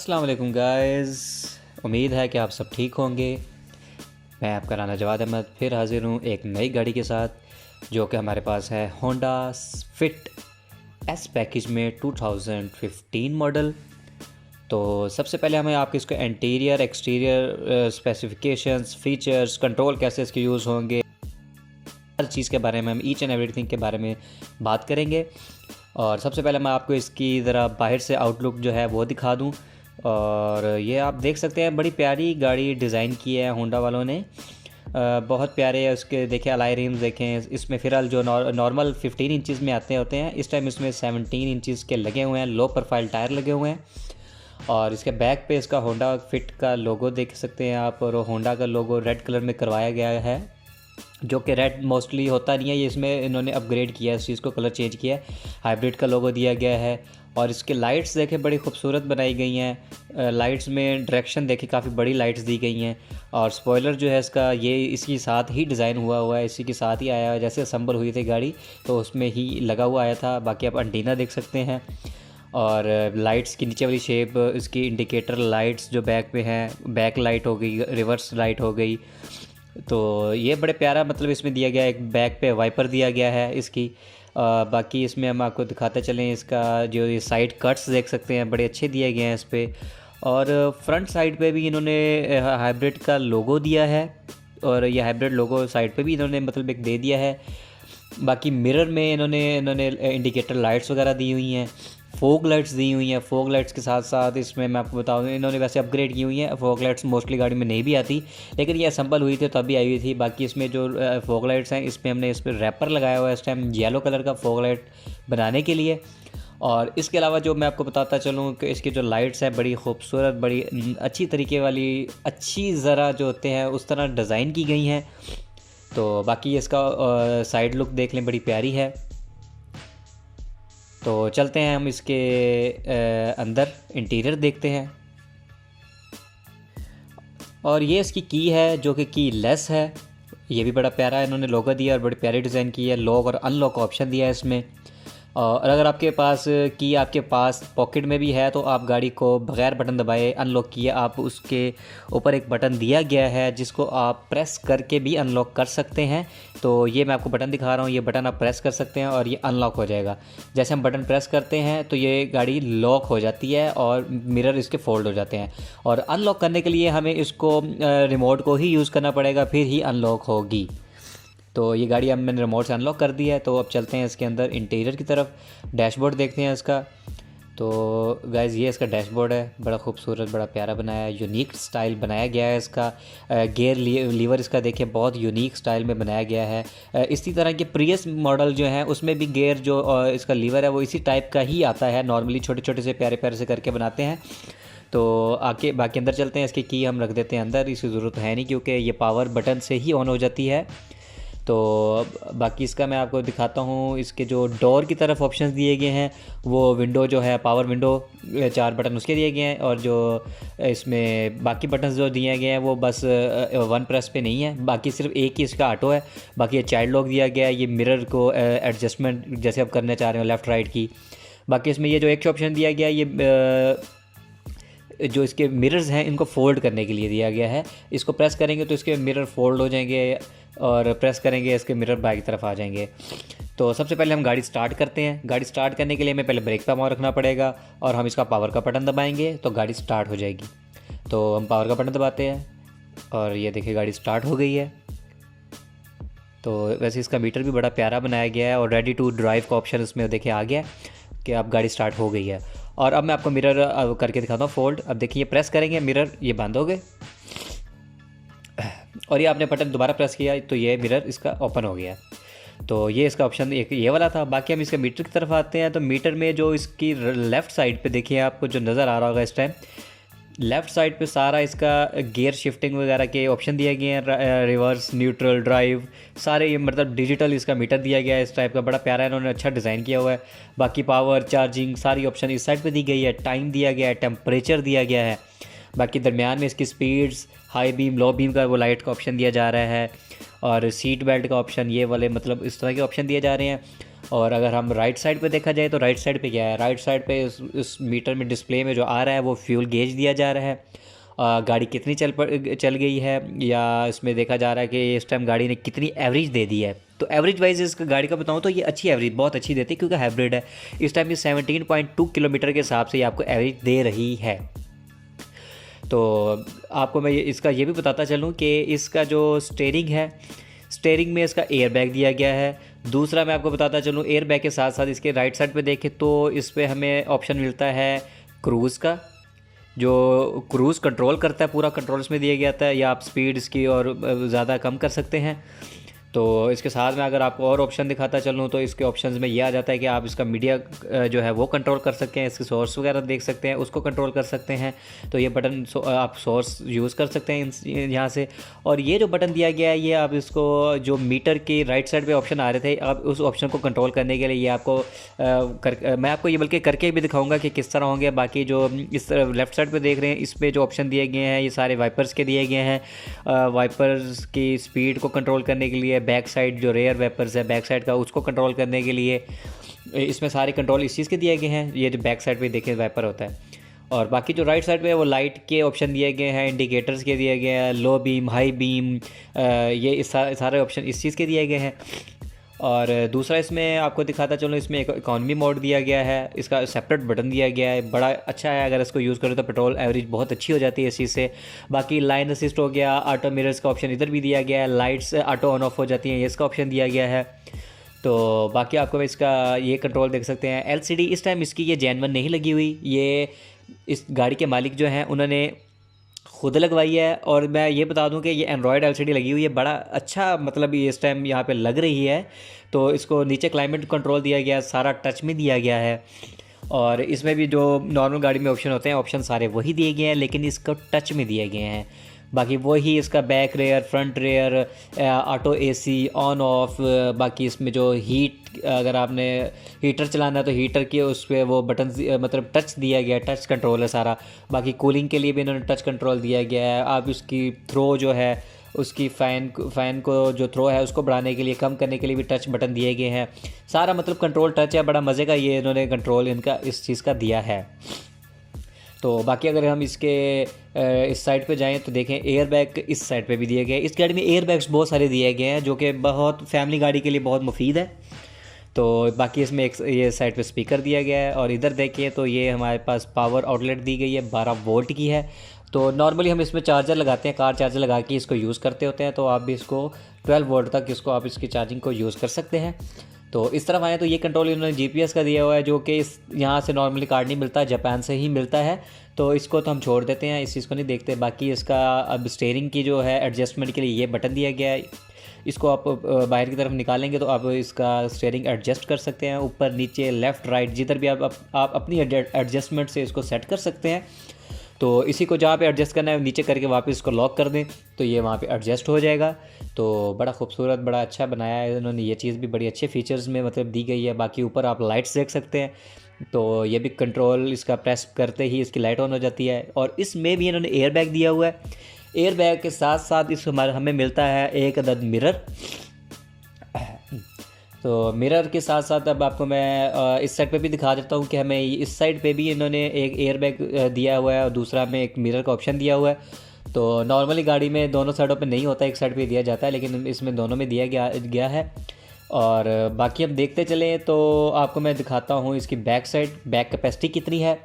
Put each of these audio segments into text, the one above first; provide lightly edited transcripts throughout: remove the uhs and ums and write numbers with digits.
अस्सलाम वालेकुम गाइस। उम्मीद है कि आप सब ठीक होंगे। मैं आपका राना जवाद अहमद फिर हाज़िर हूँ एक नई गाड़ी के साथ जो कि हमारे पास है होंडा फिट एस पैकेज में 2015 मॉडल। तो सबसे पहले हमें आपके इसके interior exterior specifications features control कैसे इसके यूज़ होंगे हर चीज़ के बारे में हम ईच एंड एवरीथिंग के बारे में बात करेंगे। और सबसे पहले मैं आपको इसकी ज़रा बाहर से आउटलुक जो है वो दिखा दूं। और ये आप देख सकते हैं बड़ी प्यारी गाड़ी डिज़ाइन की है होंडा वालों ने। बहुत प्यारे है उसके देखें अलाई रिम्स देखें। इसमें फ़िलहाल जो नॉर्मल 15 इंचज़ में आते होते हैं इस टाइम इसमें 17 इंचज़ के लगे हुए हैं। लो प्रोफाइल टायर लगे हुए हैं और इसके बैक पे इसका होंडा फिट का लोगो देख सकते हैं आप। और होंडा का लोगो रेड कलर में करवाया गया है जो कि रेड मोस्टली होता नहीं है। ये इसमें इन्होंने अपग्रेड किया है, इस चीज़ को कलर चेंज किया है। हाइब्रिड का लोगो दिया गया है और इसके लाइट्स देखें बड़ी खूबसूरत बनाई गई हैं। लाइट्स में डायरेक्शन देखें काफ़ी बड़ी लाइट्स दी गई हैं। और स्पॉइलर जो है इसका ये इसी साथ ही डिज़ाइन हुआ है, इसी के साथ ही आया है। जैसे असम्बल हुई थी गाड़ी तो उसमें ही लगा हुआ आया था। बाकी आप एंटीना देख सकते हैं और लाइट्स की नीचे वाली शेप इसकी इंडिकेटर लाइट्स जो बैक पे हैं, बैक लाइट हो गई, रिवर्स लाइट हो गई। तो ये बड़े प्यारा मतलब इसमें दिया गया है। एक बैक पे वाइपर दिया गया है इसकी। बाकी इसमें हम आपको दिखाते चलें इसका जो ये साइड कट्स देख सकते हैं बड़े अच्छे दिए गए हैं इस पर। और फ्रंट साइड पे भी इन्होंने हाइब्रिड का लोगो दिया है और ये हाइब्रिड लोगो साइड पे भी इन्होंने मतलब एक दे दिया है। बाकी मिरर में इन्होंने इंडिकेटर लाइट्स वगैरह दी हुई हैं, फोग लाइट्स दी हुई हैं। फोग लाइट्स के साथ साथ इसमें मैं आपको बताऊँ इन्होंने वैसे अपग्रेड की हुई हैं। फोग लाइट्स मोस्टली गाड़ी में नहीं भी आती लेकिन ये असम्बल हुई थी तभी आई हुई थी। बाकी इसमें जो फोग लाइट्स हैं इसमें हमने इस पर रैपर लगाया हुआ है इस टाइम येलो कलर का फोग लाइट बनाने के लिए। और इसके अलावा जो मैं आपको बताता चलूँ कि इसकी जो लाइट्स हैं बड़ी खूबसूरत बड़ी अच्छी तरीके वाली अच्छी ज़रा जो होते हैं उस तरह डिज़ाइन की गई हैं। तो बाकी इसका साइड लुक देख लें बड़ी प्यारी है। तो चलते हैं हम इसके अंदर इंटीरियर देखते हैं। और ये इसकी की है जो कि की लेस है। ये भी बड़ा प्यारा है, इन्होंने लोगो दिया और बड़ी प्यारी डिज़ाइन की है। लॉक और अनलॉक ऑप्शन दिया है इसमें। और अगर आपके पास की आपके पास पॉकेट में भी है तो आप गाड़ी को बग़ैर बटन दबाए अनलॉक किए आप उसके ऊपर एक बटन दिया गया है जिसको आप प्रेस करके भी अनलॉक कर सकते हैं। तो ये मैं आपको बटन दिखा रहा हूँ, ये बटन आप प्रेस कर सकते हैं और ये अनलॉक हो जाएगा। जैसे हम बटन प्रेस करते हैं तो ये गाड़ी लॉक हो जाती है और मिरर इसके फोल्ड हो जाते हैं। और अनलॉक करने के लिए हमें इसको रिमोट को ही यूज़ करना पड़ेगा फिर ही अनलॉक होगी। तो ये गाड़ी अब मैंने रिमोट से अनलॉक कर दी है। तो अब चलते हैं इसके अंदर इंटीरियर की तरफ, डैशबोर्ड देखते हैं इसका। तो गाइज़ ये इसका डैशबोर्ड है, बड़ा खूबसूरत बड़ा प्यारा बनाया है, यूनिक स्टाइल बनाया गया है इसका। गियर लीवर इसका देखिए बहुत यूनिक स्टाइल में बनाया गया है। इसी तरह के प्रीवियस मॉडल जो हैं उसमें भी गियर जो इसका लीवर है वो इसी टाइप का ही आता है, नॉर्मली छोटे छोटे से प्यारे प्यारे से करके बनाते हैं। तो आके बाकी अंदर चलते हैं। इसकी की हम रख देते हैं अंदर, इसकी ज़रूरत है नहीं क्योंकि ये पावर बटन से ही ऑन हो जाती है। तो बाकी इसका मैं आपको दिखाता हूँ। इसके जो डोर की तरफ ऑप्शंस दिए गए हैं वो विंडो जो है पावर विंडो 4 बटन उसके दिए गए हैं। और जो इसमें बाकी बटन्स जो दिए गए हैं वो बस वन प्रेस पे नहीं है, बाकी सिर्फ एक ही इसका ऑटो है। बाकी ये चाइल्ड लॉक दिया गया है, ये मिरर को एडजस्टमेंट जैसे आप करना चाह रहे हो लेफ़्ट राइट की। बाकी इसमें ये जो एक ऑप्शन दिया गया है ये जो इसके मिरर्स हैं इनको फ़ोल्ड करने के लिए दिया गया है। इसको प्रेस करेंगे तो इसके मिरर फ़ोल्ड हो जाएंगे और प्रेस करेंगे इसके मिरर बाइक की तरफ आ जाएंगे। तो सबसे पहले हम गाड़ी स्टार्ट करते हैं। गाड़ी स्टार्ट करने के लिए हमें पहले ब्रेक पे पाँव रखना पड़ेगा और हम इसका पावर का बटन दबाएंगे तो गाड़ी स्टार्ट हो जाएगी। तो हम पावर का बटन दबाते हैं और ये देखिए गाड़ी स्टार्ट हो गई है। तो वैसे इसका मीटर भी बड़ा प्यारा बनाया गया है और रेडी टू ड्राइव का ऑप्शन इसमें देखिए आ गया कि अब गाड़ी स्टार्ट हो गई है। और अब मैं आपको मिरर करके दिखाता हूँ फोल्ड। अब देखिए प्रेस करेंगे मिरर ये बंद हो गए और ये आपने बटन दोबारा प्रेस किया तो ये मिरर इसका ओपन हो गया। तो ये इसका ऑप्शन एक ये वाला था। बाकी हम इसके मीटर की तरफ आते हैं। तो मीटर में जो इसकी लेफ़्ट साइड पे देखिए आपको जो नज़र आ रहा होगा इस टाइम लेफ़्ट साइड पे सारा इसका गियर शिफ्टिंग वगैरह के ऑप्शन दिए गए हैं, रिवर्स न्यूट्रल ड्राइव सारे ये मतलब डिजिटल इसका मीटर दिया गया है इस टाइप का। बड़ा प्यारा है, इन्होंने अच्छा डिज़ाइन किया हुआ है। बाकी पावर चार्जिंग सारी ऑप्शन इस साइड पे दी गई है। टाइम दिया गया है, टेम्परेचर दिया गया है। बाकी दरमियान में इसकी speeds high beam low beam का वो लाइट का ऑप्शन दिया जा रहा है और सीट बेल्ट का ऑप्शन ये वाले मतलब इस तरह के ऑप्शन दिए जा रहे हैं। और अगर हम राइट साइड पे देखा जाए तो राइट साइड पे क्या है, राइट साइड पे इस मीटर में डिस्प्ले में जो आ रहा है वो फ्यूल गेज दिया जा रहा है, गाड़ी कितनी चल गई है, या इसमें देखा जा रहा है कि इस टाइम गाड़ी ने कितनी एवरेज दे दी है। तो एवरेज वाइज इस गाड़ी का बताऊँ तो ये अच्छी एवरेज, बहुत अच्छी देती है, क्योंकि हाइब्रिड है। इस टाइम ये 17.2 किलोमीटर के हिसाब से ये आपको एवरेज दे रही है। तो आपको मैं इसका ये भी बताता चलूँ कि इसका जो स्टीयरिंग है, स्टीयरिंग में इसका एयर बैग दिया गया है। दूसरा मैं आपको बताता चलूँ, एयर बैग के साथ साथ इसके राइट साइड पे देखें तो इस पर हमें ऑप्शन मिलता है क्रूज़ का, जो क्रूज़ कंट्रोल करता है, पूरा कंट्रोल इसमें दिया गया था, या आप स्पीड इसकी और ज़्यादा कम कर सकते हैं। तो इसके साथ में अगर आपको और ऑप्शन दिखाता चलूँ तो इसके ऑप्शंस में ये आ जाता है कि आप इसका मीडिया जो है वो कंट्रोल कर सकते हैं, इसके सोर्स वगैरह देख सकते हैं, उसको कंट्रोल कर सकते हैं। तो ये बटन आप सोर्स यूज़ कर सकते हैं यहाँ से। और ये जो बटन दिया गया है ये आप इसको, जो मीटर के राइट साइड पे ऑप्शन आ रहे थे, आप उस ऑप्शन को कंट्रोल करने के लिए ये आपको मैं आपको ये बल्कि करके भी दिखाऊँगा कि किस तरह होंगे। बाकी जो इस तरफ लेफ़्ट साइड पर देख रहे हैं, इस पर जो ऑप्शन दिए गए हैं ये सारे वाइपर्स के दिए गए हैं। वाइपर्स की स्पीड को कंट्रोल करने के लिए, बैक साइड जो रेयर वाइपर्स है बैक साइड का, उसको कंट्रोल करने के लिए इसमें सारे कंट्रोल इस चीज़ के दिए गए हैं। ये जो बैक साइड पे देखें वाइपर होता है। और बाकी जो राइट साइड पे है वो लाइट के ऑप्शन दिए गए हैं, इंडिकेटर्स के दिए गए हैं, लो बीम, हाई बीम, ये इस सारे ऑप्शन इस चीज़ के दिए गए हैं। और दूसरा इसमें आपको दिखाता चलो, इसमें एक इकॉनमी मोड दिया गया है, इसका सेपरेट बटन दिया गया है, बड़ा अच्छा है। अगर इसको यूज़ करो तो पेट्रोल एवरेज बहुत अच्छी हो जाती है इस चीज़ से। बाकी लाइन असिस्ट हो गया, ऑटो मिरर्स का ऑप्शन इधर भी दिया गया है, लाइट्स ऑटो ऑन ऑफ हो जाती हैं, इसका ऑप्शन दिया गया है। तो बाकी आपको इसका ये कंट्रोल देख सकते हैं। एलसीडी इस टाइम इसकी ये जेन्युइन नहीं लगी हुई, ये इस गाड़ी के मालिक जो हैं उन्होंने खुद लगवाई है। और मैं ये बता दूं कि ये एंड्रॉयड एलसीडी लगी हुई है, बड़ा अच्छा, मतलब ये इस टाइम यहाँ पे लग रही है। तो इसको नीचे क्लाइमेट कंट्रोल दिया गया है, सारा टच में दिया गया है। और इसमें भी जो नॉर्मल गाड़ी में ऑप्शन होते हैं, ऑप्शन सारे वही दिए गए हैं, लेकिन इसको टच में दिए गए हैं। बाकी वही इसका back rear, front rear, auto AC on off. बाकी इसमें जो हीट, अगर आपने हीटर चलाना है तो हीटर के उस पर वो बटन मतलब टच दिया गया है, टच कंट्रोल है सारा। बाकी कूलिंग के लिए भी इन्होंने टच कंट्रोल दिया गया है। आप उसकी थ्रो जो है, उसकी फ़ैन को जो थ्रो है उसको बढ़ाने के लिए, कम करने के लिए भी टच बटन दिए गए हैं। सारा मतलब कंट्रोल टच है, बड़ा मज़े का ये इन्होंने कंट्रोल इनका इस चीज़ का दिया है। तो बाकी अगर हम इसके इस साइड पे जाएं तो देखें, एयर बैग इस साइड पे भी दिए गए हैं। इस गाड़ी में एयर बैग्स बहुत सारे दिए गए हैं, जो कि बहुत फैमिली गाड़ी के लिए बहुत मुफीद है। तो बाकी इसमें एक ये साइड पे स्पीकर दिया गया है। और इधर देखें तो ये हमारे पास पावर आउटलेट दी गई है, 12 वोल्ट की है। तो नॉर्मली हम इसमें चार्जर लगाते हैं, कार चार्जर लगा के इसको यूज़ करते होते हैं। तो आप भी इसको 12 वोल्ट तक इसको आप इसकी चार्जिंग को यूज़ कर सकते हैं। तो इस तरफ आए तो ये कंट्रोल इन्होंने जीपीएस का दिया हुआ है, जो कि इस यहाँ से नॉर्मली कार्ड नहीं मिलता, जापान से ही मिलता है। तो इसको तो हम छोड़ देते हैं, इस चीज़ को नहीं देखते। बाकी इसका अब स्टीयरिंग की जो है एडजस्टमेंट के लिए ये बटन दिया गया है, इसको आप बाहर की तरफ निकालेंगे तो आप इसका स्टीयरिंग एडजस्ट कर सकते हैं, ऊपर नीचे लेफ़्ट राइट जिधर भी आप अपनी एडजस्टमेंट से इसको सेट कर सकते हैं। तो इसी को जहाँ पे एडजस्ट करना है नीचे करके वापस इसको लॉक कर दें तो ये वहाँ पे एडजस्ट हो जाएगा। तो बड़ा खूबसूरत, बड़ा अच्छा बनाया है इन्होंने, ये चीज़ भी बड़ी अच्छे फीचर्स में मतलब दी गई है। बाकी ऊपर आप लाइट्स देख सकते हैं, तो ये भी कंट्रोल इसका प्रेस करते ही इसकी लाइट ऑन हो जाती है। और इसमें भी इन्होंने एयर बैग दिया हुआ है। एयर बैग के साथ साथ इस हमें मिलता है एक अदद मिरर। तो मिरर के साथ साथ अब आपको मैं इस साइड पे भी दिखा देता हूँ कि हमें इस साइड पे भी इन्होंने एक एयर बैग दिया हुआ है और दूसरा में एक मिरर का ऑप्शन दिया हुआ है। तो नॉर्मली गाड़ी में दोनों साइडों पे नहीं होता, एक साइड पे दिया जाता है, लेकिन इसमें दोनों में दिया गया है। और बाकी हम देखते चलें तो आपको मैं दिखाता हूँ इसकी बैक साइड, बैक कैपेसिटी कितनी है।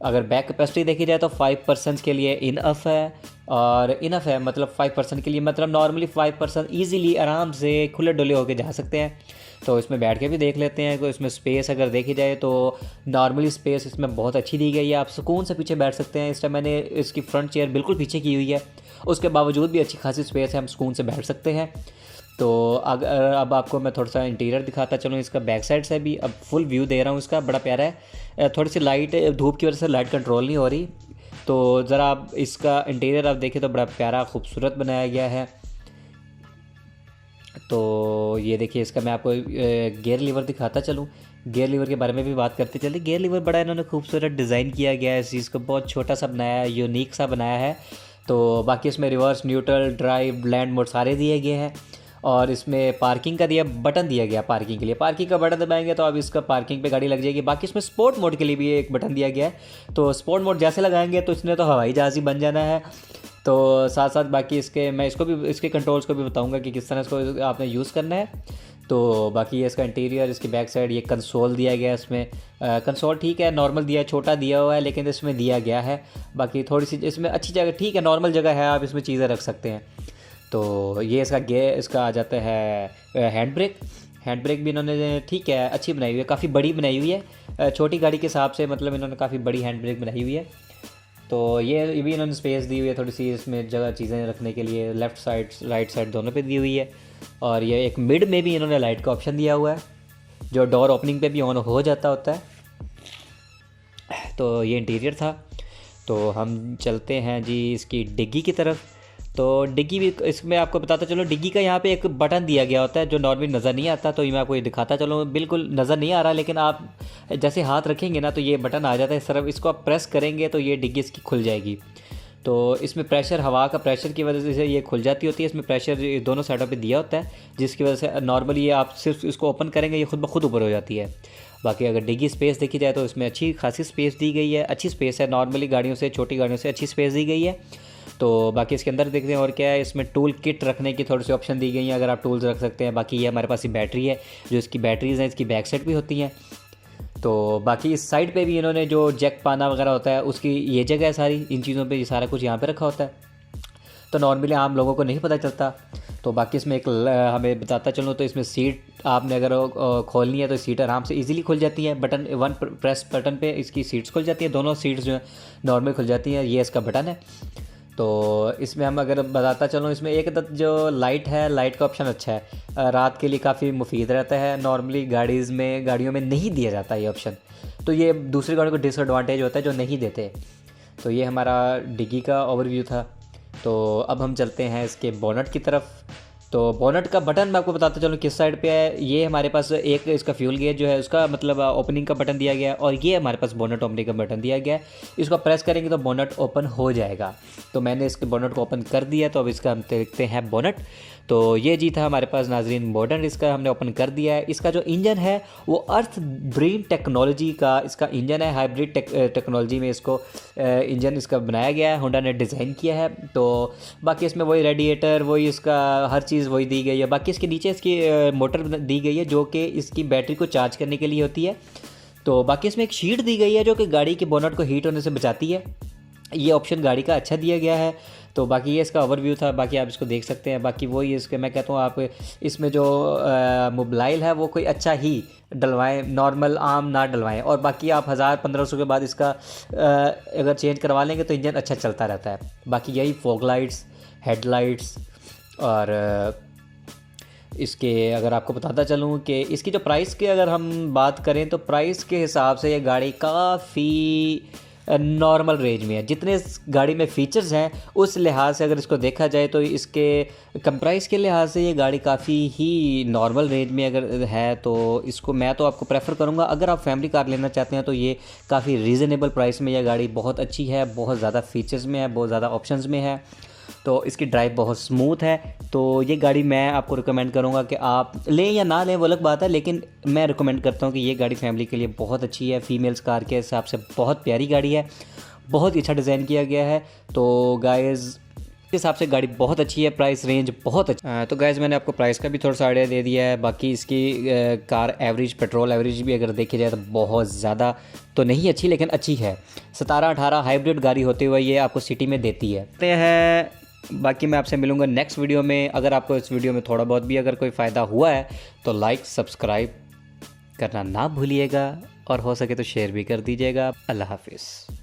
अगर बैक कैपेसिटी देखी जाए तो 5% के लिए इनफ है। और इनफ है मतलब 5% के लिए, मतलब नॉर्मली 5% ईज़िली आराम से खुले डुले होके जा सकते हैं। तो इसमें बैठ के भी देख लेते हैं। तो इसमें स्पेस अगर देखी जाए तो नॉर्मली स्पेस इसमें बहुत अच्छी दी गई है, आप सुकून से पीछे बैठ सकते हैं। इस टाइम मैंने इसकी फ्रंट चेयर बिल्कुल पीछे की हुई है, उसके बावजूद भी अच्छी खासी स्पेस है, हम सुकून से बैठ सकते हैं। तो अगर अब आपको मैं थोड़ा सा इंटीरियर दिखाता चलूँ इसका बैक साइड से भी, अब फुल व्यू दे रहा हूँ इसका, बड़ा प्यारा है। थोड़ी सी लाइट, धूप की वजह से लाइट कंट्रोल नहीं हो रही। तो ज़रा आप इसका इंटीरियर आप देखें तो बड़ा प्यारा खूबसूरत बनाया गया है। तो ये देखिए, इसका मैं आपको गियर लीवर दिखाता चलूँ। गियर लीवर के बारे में भी बात करते चले। गियर लीवर बड़ा इन्होंने खूबसूरत डिज़ाइन किया गया है, इस चीज़ को बहुत छोटा सा बनाया है, यूनिक सा बनाया है। तो बाकी इसमें reverse, neutral, drive, blend mode सारे दिए गए हैं। और इसमें पार्किंग का बटन दिया गया पार्किंग के लिए। पार्किंग का बटन दबाएंगे तो अब इसका पार्किंग पे गाड़ी लग जाएगी। बाकी इसमें स्पोर्ट मोड के लिए भी एक बटन दिया गया है, तो स्पोर्ट मोड जैसे लगाएंगे तो इसने तो हवाई जहाज़ ही बन जाना है। तो साथ साथ बाकी इसके मैं इसको भी इसके कंट्रोल्स को भी बताऊंगा कि किस तरह इसको आपने यूज़ करना है। तो बाकी ये इसका इंटीरियर, इसकी बैक साइड ये कंसोल दिया गया है। इसमें कंसोल ठीक है, नॉर्मल दिया है, छोटा दिया हुआ है लेकिन इसमें दिया गया है। बाकी थोड़ी सी इसमें अच्छी जगह, ठीक है नॉर्मल जगह है, आप इसमें चीज़ें रख सकते हैं। तो ये इसका आ जाता है हैंड ब्रेक। हैंड ब्रेक भी इन्होंने ठीक है अच्छी बनाई हुई है, काफ़ी बड़ी बनाई हुई है, छोटी गाड़ी के हिसाब से मतलब इन्होंने काफ़ी बड़ी हैंड ब्रेक बनाई हुई है। तो ये भी इन्होंने स्पेस दी हुई है थोड़ी सी, इसमें जगह चीज़ें रखने के लिए, लेफ़्ट साइड राइट साइड दोनों पे दी हुई है। और ये एक मिड में भी इन्होंने लाइट का ऑप्शन दिया हुआ है जो डोर ओपनिंग पे भी ऑन हो जाता होता है। तो ये इंटीरियर था। तो हम चलते हैं जी इसकी डिग्गी की तरफ। तो डिग्गी भी इसमें आपको बताता चलो, डिग्गी का यहाँ पे एक बटन दिया गया होता है जो नॉर्मली नज़र नहीं आता। तो ये मैं आपको ये दिखाता चलो, बिल्कुल नज़र नहीं आ रहा लेकिन आप जैसे हाथ रखेंगे ना तो ये बटन आ जाता है इस तरफ, इसको आप प्रेस करेंगे तो ये डिग्गी इसकी खुल जाएगी। तो इसमें प्रेशर, हवा का प्रेशर की वजह से ये खुल जाती होती है। इसमें प्रेशर दोनों साइडों पे दिया होता है जिसकी वजह से नॉर्मली ये आप सिर्फ इसको ओपन करेंगे ये खुद ब खुद ऊपर हो जाती है। बाकी अगर डिग्गी स्पेस देखी जाए तो इसमें अच्छी खासी स्पेस दी गई है, अच्छी स्पेस है, नॉर्मली गाड़ियों से, छोटी गाड़ियों से अच्छी स्पेस दी गई है। तो बाकी इसके अंदर देखते हैं और क्या है, इसमें टूल किट रखने की थोड़ी सी ऑप्शन दी गई है, अगर आप टूल्स रख सकते हैं। बाकी ये हमारे पास ये बैटरी है, जो इसकी बैटरीज़ हैं इसकी बैक साइड भी होती हैं। तो बाकी इस साइड पे भी इन्होंने जो जैक पाना वगैरह होता है उसकी ये जगह है सारी, इन चीज़ों पे ये सारा कुछ यहाँ पे रखा होता है, तो नॉर्मली आम लोगों को नहीं पता चलता। तो बाकी इसमें एक हमें बताता चलूँ तो इसमें सीट आपने अगर खोलनी है तो सीट आराम से इजीली खुल जाती है, बटन वन प्रेस बटन पे इसकी सीट्स खुल जाती है, दोनों सीट्स जो है नॉर्मल खुल जाती हैं। ये इसका बटन है। तो इसमें हम अगर बताता चलूँ, इसमें एक जो लाइट है, लाइट का ऑप्शन अच्छा है, रात के लिए काफ़ी मुफीद रहता है, नॉर्मली गाड़ियों में नहीं दिया जाता ये ऑप्शन। तो ये दूसरी गाड़ियों को डिसएडवांटेज होता है जो नहीं देते। तो ये हमारा डिग्गी का ओवरव्यू था। तो अब हम चलते हैं इसके बोनट की तरफ। तो बोनट का बटन मैं आपको बताता चलूँ किस साइड पे है। ये हमारे पास एक इसका फ्यूल गेज जो है उसका मतलब ओपनिंग का बटन दिया गया है, और ये हमारे पास बोनट ओपनिंग का बटन दिया गया है। इसको प्रेस करेंगे तो बोनट ओपन हो जाएगा। तो मैंने इसके बोनट को ओपन कर दिया, तो अब इसका हम देखते हैं बोनट। तो ये जी था हमारे पास नाजरीन बोनट, इसका हमने ओपन कर दिया है। इसका जो इंजन है वो अर्थ ब्रीन टेक्नोलॉजी का इसका इंजन है, हाइब्रिड टेक्नोलॉजी में इसको इंजन इसका बनाया गया है, होंडा ने डिज़ाइन किया है। तो बाकी इसमें वही रेडिएटर, वही इसका हर चीज़ वही दी गई है। बाकी इसके नीचे इसकी मोटर दी गई है जो कि इसकी बैटरी को चार्ज करने के लिए होती है। तो बाकी इसमें एक शीट दी गई है जो कि गाड़ी के बोनट को हीट होने से बचाती है। ये ऑप्शन गाड़ी का अच्छा दिया गया है। तो बाकी ये इसका ओवरव्यू था, बाकी आप इसको देख सकते हैं। बाकी वही इसके मैं कहता हूँ आप इसमें जो मोबाइल है वो कोई अच्छा ही डलवाएं, नॉर्मल आम ना डलवाएं। और बाकी आप 1000-1500 के बाद इसका अगर चेंज करवा लेंगे तो इंजन अच्छा चलता रहता है। बाकी यही फॉग लाइट्स, हेडलाइट्स, और इसके अगर आपको बताता चलूँ कि इसकी जो प्राइस की अगर हम बात करें तो प्राइस के हिसाब से ये गाड़ी काफ़ी नॉर्मल रेंज में है। जितने गाड़ी में फ़ीचर्स हैं उस लिहाज से अगर इसको देखा जाए तो इसके कम प्राइस के लिहाज से ये गाड़ी काफ़ी ही नॉर्मल रेंज में अगर है, तो इसको मैं तो आपको प्रेफर करूँगा। अगर आप फैमिली कार लेना चाहते हैं तो ये काफ़ी रीज़नेबल प्राइस में यह गाड़ी बहुत अच्छी है, बहुत ज़्यादा फ़ीचर्स में है, बहुत ज़्यादा ऑप्शंस में है। तो इसकी ड्राइव बहुत स्मूथ है। तो ये गाड़ी मैं आपको रिकमेंड करूँगा कि आप लें या ना लें वो अलग बात है, लेकिन मैं रिकमेंड करता हूँ कि ये गाड़ी फैमिली के लिए बहुत अच्छी है। फीमेल्स कार के हिसाब से बहुत प्यारी गाड़ी है, बहुत ही अच्छा डिज़ाइन किया गया है। तो गाइज़ इस हिसाब से गाड़ी बहुत अच्छी है, प्राइस रेंज बहुत अच्छा। तो गाइज़ मैंने आपको प्राइस का भी थोड़ा सा आइडिया दे दिया है। बाकी इसकी कार एवरेज, पेट्रोल एवरेज भी अगर देखी जाए तो बहुत ज़्यादा तो नहीं अच्छी, लेकिन अच्छी है। 17-18 हाइब्रिड गाड़ी होते हुए ये आपको सिटी में देती है। बाकी मैं आपसे मिलूँगा नेक्स्ट वीडियो में। अगर आपको इस वीडियो में थोड़ा बहुत भी अगर कोई फ़ायदा हुआ है तो लाइक सब्सक्राइब करना ना भूलिएगा, और हो सके तो शेयर भी कर दीजिएगा। अल्लाह हाफिज़।